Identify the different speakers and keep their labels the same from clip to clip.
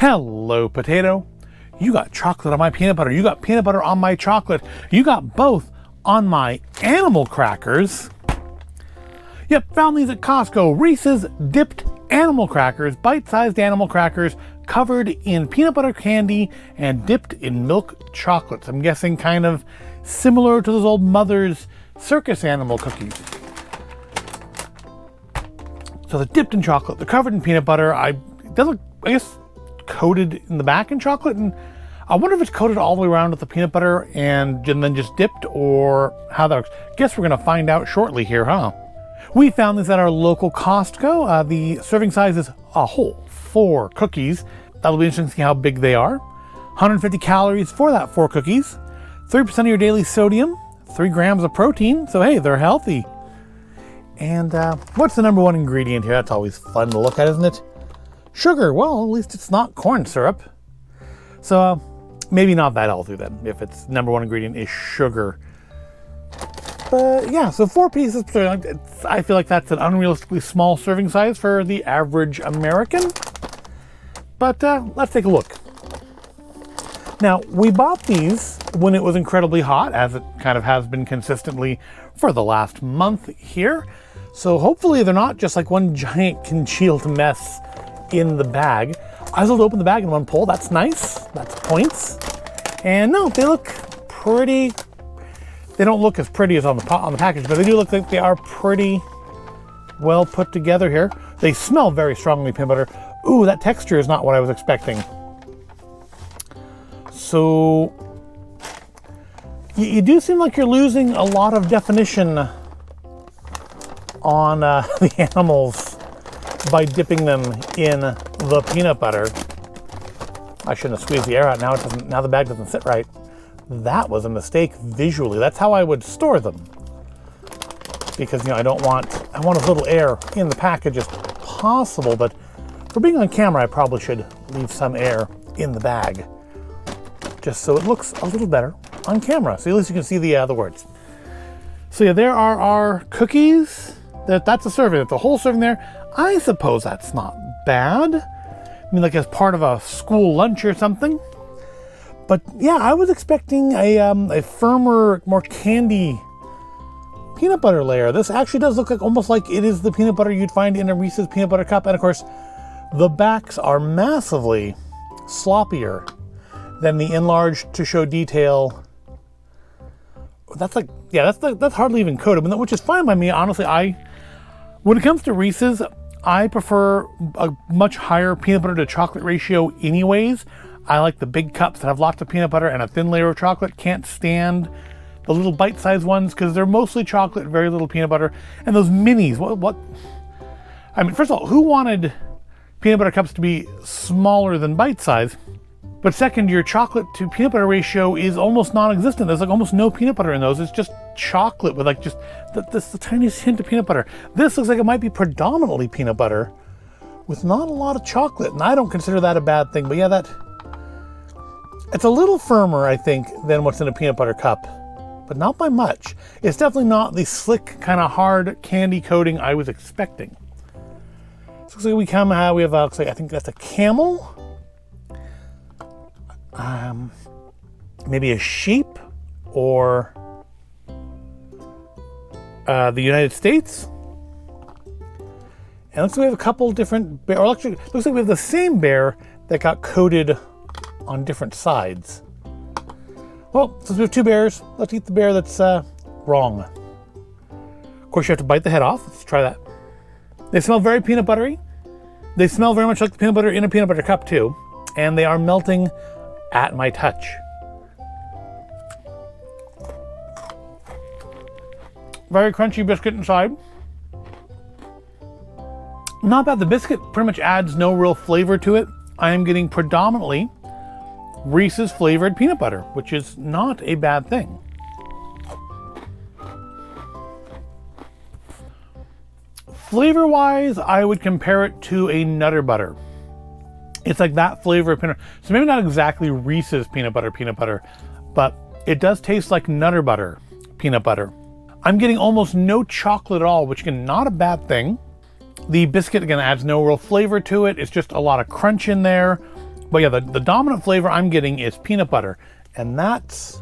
Speaker 1: Hello, potato. You got chocolate on my peanut butter. You got peanut butter on my chocolate. You got both on my animal crackers. Yep, found these at Costco. Reese's dipped animal crackers, bite-sized animal crackers covered in peanut butter candy and dipped in milk chocolates. I'm guessing kind of similar to those old Mother's Circus animal cookies. So they're dipped in chocolate. They're covered in peanut butter. They look, I guess, coated in the back in chocolate, and I wonder if it's coated all the way around with the peanut butter and then just dipped, or how that works. Guess we're gonna find out shortly here, huh? We found this at our local Costco. The serving size is a whole 4 cookies. That'll be interesting to see how big they are. 150 calories for that 4 cookies. 3% of your daily sodium, 3 grams of protein. So hey, they're healthy. And what's the number 1 ingredient here? That's always fun to look at, isn't it? Sugar. Well, at least it's not corn syrup. So maybe not that healthy then, if its number 1 ingredient is sugar. But yeah, so 4 pieces. I feel like that's an unrealistically small serving size for the average American. But let's take a look. Now, we bought these when it was incredibly hot, as it kind of has been consistently for the last month here. So hopefully they're not just like one giant congealed mess in the bag. I was able to open the bag in one pull. That's nice. That's points. And no, they look pretty. They don't look as pretty as on the package, but they do look like they are pretty well put together here. They smell very strongly peanut butter. Ooh, that texture is not what I was expecting. So you do seem like you're losing a lot of definition on the animals by dipping them in the peanut butter. I shouldn't have squeezed the air out. Now it doesn't. Now the bag doesn't sit right. That was a mistake visually. That's how I would store them, because I want as little air in the package as possible. But for being on camera, I probably should leave some air in the bag, just so it looks a little better on camera. So at least you can see the words. So yeah, there are our cookies. That's a serving. That's a whole serving there. I suppose that's not bad. I mean, like as part of a school lunch or something. But yeah, I was expecting a firmer, more candy peanut butter layer. This actually does look like almost like it is the peanut butter you'd find in a Reese's peanut butter cup. And of course, the backs are massively sloppier than the enlarged to show detail. That's like, yeah, that's hardly even coated, which is fine by me. Honestly, when it comes to Reese's, I prefer a much higher peanut butter to chocolate ratio anyways. I like the big cups that have lots of peanut butter and a thin layer of chocolate. Can't stand the little bite-sized ones because they're mostly chocolate, very little peanut butter. And those minis, what? I mean, first of all, who wanted peanut butter cups to be smaller than bite-size? But second, your chocolate to peanut butter ratio is almost non-existent. There's like almost no peanut butter in those. It's just chocolate with like just the tiniest hint of peanut butter. This looks like it might be predominantly peanut butter with not a lot of chocolate. And I don't consider that a bad thing. But yeah, it's a little firmer, I think, than what's in a peanut butter cup, but not by much. It's definitely not the slick, kind of hard candy coating I was expecting. So looks like we have, I think that's a camel. Maybe a sheep, or the United States. And looks like we have a couple different bears. Looks like we have the same bear that got coated on different sides. Well, since we have 2 bears, let's eat the bear that's wrong. Of course, you have to bite the head off. Let's try that. They smell very peanut buttery. They smell very much like the peanut butter in a peanut butter cup too. And they are melting at my touch. Very crunchy biscuit inside. Not bad. The biscuit pretty much adds no real flavor to it. I am getting predominantly Reese's flavored peanut butter, which is not a bad thing. Flavor-wise, I would compare it to a Nutter Butter. It's like that flavor of peanut butter. So maybe not exactly Reese's peanut butter, but it does taste like Nutter Butter peanut butter. I'm getting almost no chocolate at all, which again, not a bad thing. The biscuit, again, adds no real flavor to it. It's just a lot of crunch in there. But yeah, the dominant flavor I'm getting is peanut butter, and that's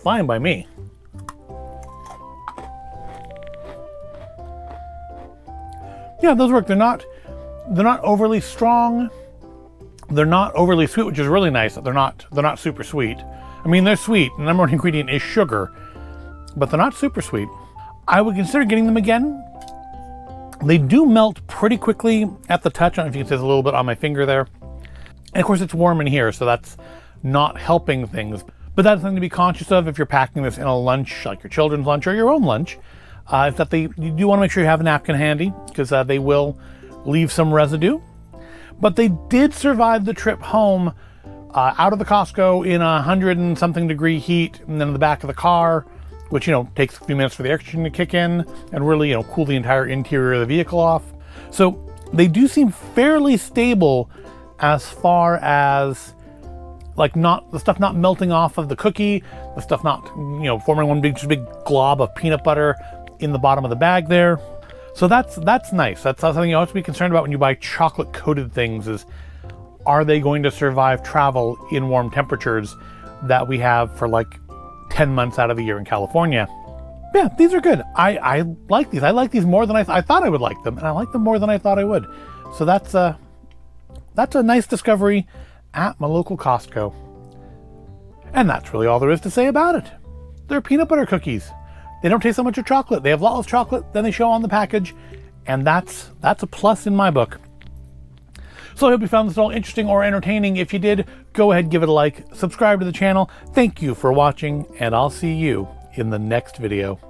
Speaker 1: fine by me. Yeah, those work. They're not overly strong. They're not overly sweet, which is really nice. They're not super sweet. I mean, they're sweet. The number one ingredient is sugar, but they're not super sweet. I would consider getting them again. They do melt pretty quickly at the touch. I don't know if you can see a little bit on my finger there. And of course it's warm in here, so that's not helping things. But that's something to be conscious of if you're packing this in a lunch, like your children's lunch or your own lunch, is that you do want to make sure you have a napkin handy, because they will leave some residue. But they did survive the trip home out of the Costco in 100 and something degree heat, and then in the back of the car, which, takes a few minutes for the air conditioning to kick in and really, cool the entire interior of the vehicle off. So they do seem fairly stable as far as the stuff not melting off of the cookie, the stuff not, forming one big glob of peanut butter in the bottom of the bag there. So that's nice. That's something you always have to be concerned about when you buy chocolate coated things, is are they going to survive travel in warm temperatures that we have for 10 months out of the year in California. Yeah, these are good. I like these. I like these more than I thought I would like them, and I like them more than I thought I would. So that's a nice discovery at my local Costco. And that's really all there is to say about it. They're peanut butter cookies. They don't taste so much of chocolate. They have a lot less chocolate than they show on the package, and that's a plus in my book. So I hope you found this all interesting or entertaining. If you did, go ahead, give it a like, subscribe to the channel. Thank you for watching, and I'll see you in the next video.